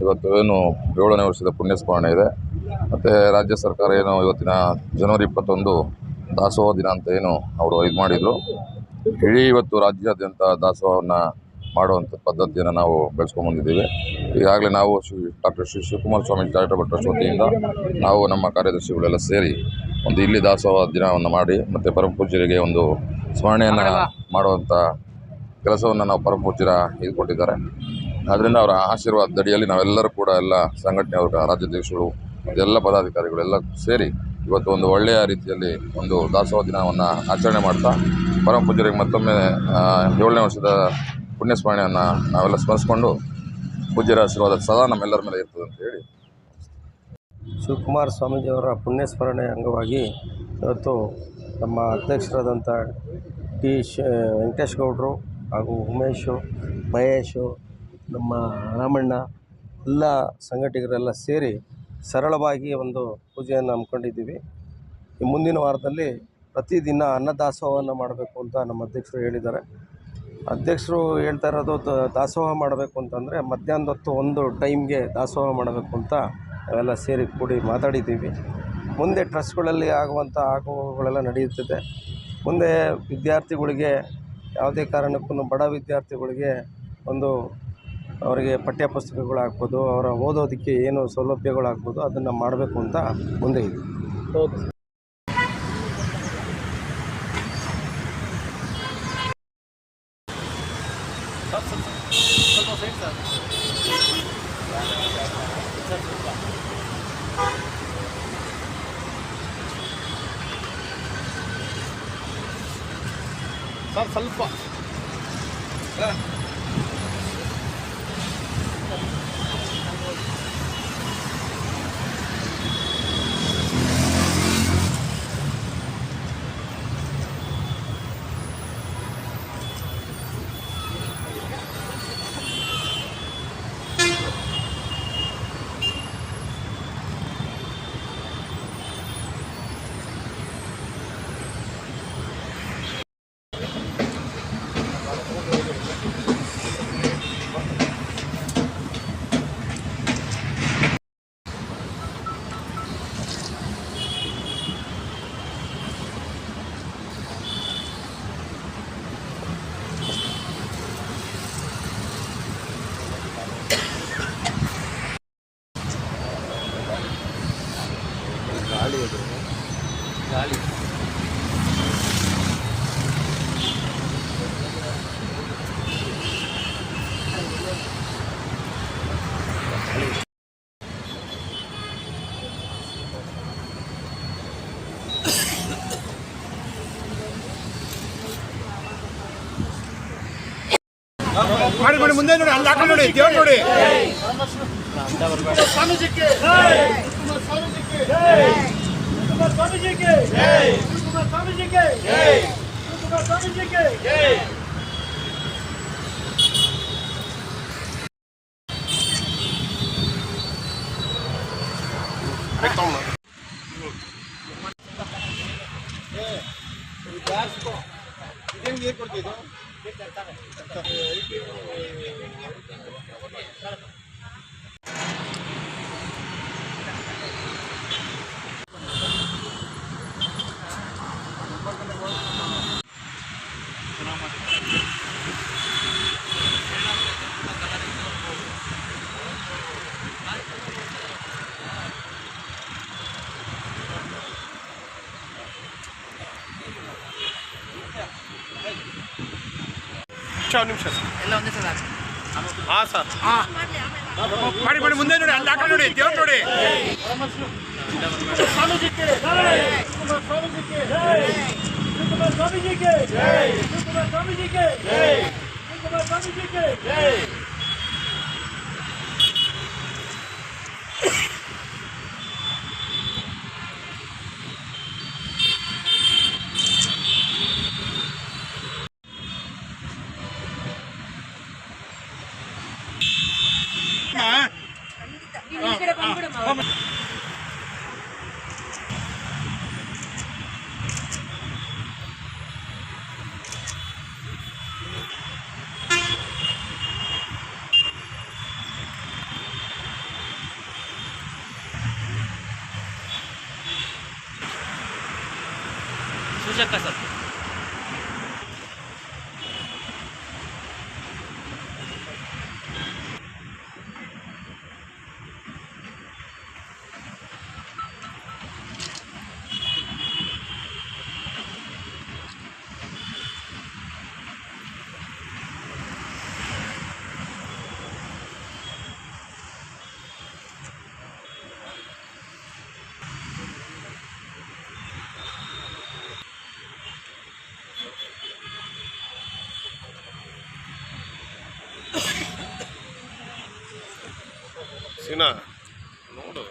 ಇವತ್ತು ಏನು 7ನೇ ವರ್ಷದ ಪುಣ್ಯಸ್ಮರಣೆ ಇದೆ. ಮತ್ತು ರಾಜ್ಯ ಸರ್ಕಾರ ಏನು ಇವತ್ತಿನ ಜನವರಿ 21 ದಾಸೋಹ ದಿನ ಅಂತ ಏನು ಅವರು ಇದು ಮಾಡಿದರು. ಇಡೀ ಇವತ್ತು ರಾಜ್ಯಾದ್ಯಂತ ದಾಸೋಹವನ್ನು ಮಾಡುವಂಥ ಪದ್ಧತಿಯನ್ನು ನಾವು ಬೆಳೆಸ್ಕೊಂಡ್ಬಂದಿದ್ದೀವಿ. ಈಗಾಗಲೇ ನಾವು doctor Shri Shivakumara Swami charitable trust ವತಿಯಿಂದ ನಾವು ನಮ್ಮ ಕಾರ್ಯದರ್ಶಿಗಳೆಲ್ಲ ಸೇರಿ ಒಂದು ಇಲ್ಲಿ ದಾಸೋಹ ದಿನವನ್ನು ಮಾಡಿ ಮತ್ತು ಪರಮ ಪೂಜ್ಯರಿಗೆ ಒಂದು ಸ್ಮರಣೆಯನ್ನು ಮಾಡುವಂಥ ಕೆಲಸವನ್ನು ನಾವು ಪರಮ ಪೂಜ್ಯರ ಇದು ಕೊಟ್ಟಿದ್ದಾರೆ. ಆದ್ದರಿಂದ ಅವರ ಆಶೀರ್ವಾದ ಅಡಿಯಲ್ಲಿ ನಾವೆಲ್ಲರೂ ಕೂಡ ಎಲ್ಲ ಸಂಘಟನೆಯವರ ರಾಜ್ಯಾಧ್ಯಕ್ಷರು ಮತ್ತು ಎಲ್ಲ ಪದಾಧಿಕಾರಿಗಳು ಎಲ್ಲ ಸೇರಿ ಇವತ್ತು ಒಂದು ಒಳ್ಳೆಯ ರೀತಿಯಲ್ಲಿ ಒಂದು ದಾಸೋಹ ದಿನವನ್ನು ಆಚರಣೆ ಮಾಡ್ತಾ ಪರಮ ಪೂಜ್ಯರಿಗೆ ಮತ್ತೊಮ್ಮೆ 7ನೇ ವರ್ಷದ ಪುಣ್ಯಸ್ಮರಣೆಯನ್ನು ನಾವೆಲ್ಲ ಸ್ಮರಿಸ್ಕೊಂಡು ಪೂಜ್ಯರ ಆಶೀರ್ವಾದ ಸದಾ ನಮ್ಮೆಲ್ಲರ ಮೇಲೆ ಇರ್ತದೆ ಅಂತ ಹೇಳಿ ಶಿವಕುಮಾರ ಸ್ವಾಮೀಜಿಯವರ ಪುಣ್ಯಸ್ಮರಣೆ ಅಂಗವಾಗಿ ಇವತ್ತು ನಮ್ಮ ಅಧ್ಯಕ್ಷರಾದಂಥ ವೆಂಕಟೇಶ್ ಗೌಡರು ಹಾಗೂ ಉಮೇಶು, ಮಹೇಶು, ನಮ್ಮ ರಾಮಣ್ಣ ಎಲ್ಲ ಸಂಘಟಕರೆಲ್ಲ ಸೇರಿ ಸರಳವಾಗಿ ಒಂದು ಪೂಜೆಯನ್ನು ಹಮ್ಮಿಕೊಂಡಿದ್ದೀವಿ. ಈ ಮುಂದಿನ ವಾರದಲ್ಲಿ ಪ್ರತಿದಿನ ಅನ್ನದಾಸೋಹವನ್ನು ಮಾಡಬೇಕು ಅಂತ ನಮ್ಮ ಅಧ್ಯಕ್ಷರು ಹೇಳಿದ್ದಾರೆ. ಅಧ್ಯಕ್ಷರು ಹೇಳ್ತಾ ಇರೋದು ದಾಸೋಹ ಮಾಡಬೇಕು ಅಂತಂದರೆ ಮಧ್ಯಾಹ್ನದ ಹೊತ್ತು ಒಂದು ಟೈಮ್ಗೆ ದಾಸೋಹ ಮಾಡಬೇಕು ಅಂತ ನಾವೆಲ್ಲ ಸೇರಿ ಕೂಡಿ ಮಾತಾಡಿದ್ದೀವಿ. ಮುಂದೆ ಟ್ರಸ್ಟ್ಗಳಲ್ಲಿ ಆಗುವಂಥ ಆಗುವಗಳೆಲ್ಲ ನಡೆಯುತ್ತದೆ. ಮುಂದೆ ವಿದ್ಯಾರ್ಥಿಗಳಿಗೆ ಯಾವುದೇ ಕಾರಣಕ್ಕೂ ಬಡ ವಿದ್ಯಾರ್ಥಿಗಳಿಗೆ ಒಂದು ಅವರಿಗೆ ಪಠ್ಯಪುಸ್ತಕಗಳಾಗ್ಬೋದು, ಅವರ ಓದೋದಕ್ಕೆ ಏನು ಸೌಲಭ್ಯಗಳಾಗ್ಬೋದು ಅದನ್ನು ಮಾಡಬೇಕು ಅಂತ ಮುಂದೆ ಇದೆ. ಸರ್ ಸ್ವಲ್ಪ ಗಾಳಿ ಮಾಡಿ ಮಾಡಿ ಮುಂದೆ ನೋಡಿ, ಅಲ್ಲಿ ಹಾಕೊಂಡು ನೋಡಿ, ದೇವ್ರು ನೋಡಿ. ಸ್ವಾಮೀಜಿಗೆ ಸ್ವಾಮೀಜಿಗೆ ಸ್ವಾಮೀಜಿಗೆ ಸ್ವಾಮೀಜಿಗೆ ಸ್ವಾಮೀಜಿಗೆ ಇದೇನು ನೀರು ಕೊಡ್ತಿದ್ದು ನಿಮಿಷ ಎಲ್ಲ ಒಂದೇ ಸಲ. ಹಾಂ ಸರ್, ಮಾಡಿ ಮಾಡಿ ಮುಂದೆ ನೋಡಿ, ಅಲ್ಲಿ ಹಾಕೊಂಡು ನೋಡಿ, ದೇವ್ರು ನೋಡಿ. ಸ್ವಾಮೀಜಿಗೆ ಸ್ವಾಮೀಜಿಗೆ ಸ್ವಾಮೀಜಿಗೆ ಸ್ವಾಮೀಜಿಗೆ ಸ್ವಾಮೀಜಿಗೆ ಶಿವಶಂಕರ್ ಸರ್. ಸೀನಾ ನೋಡು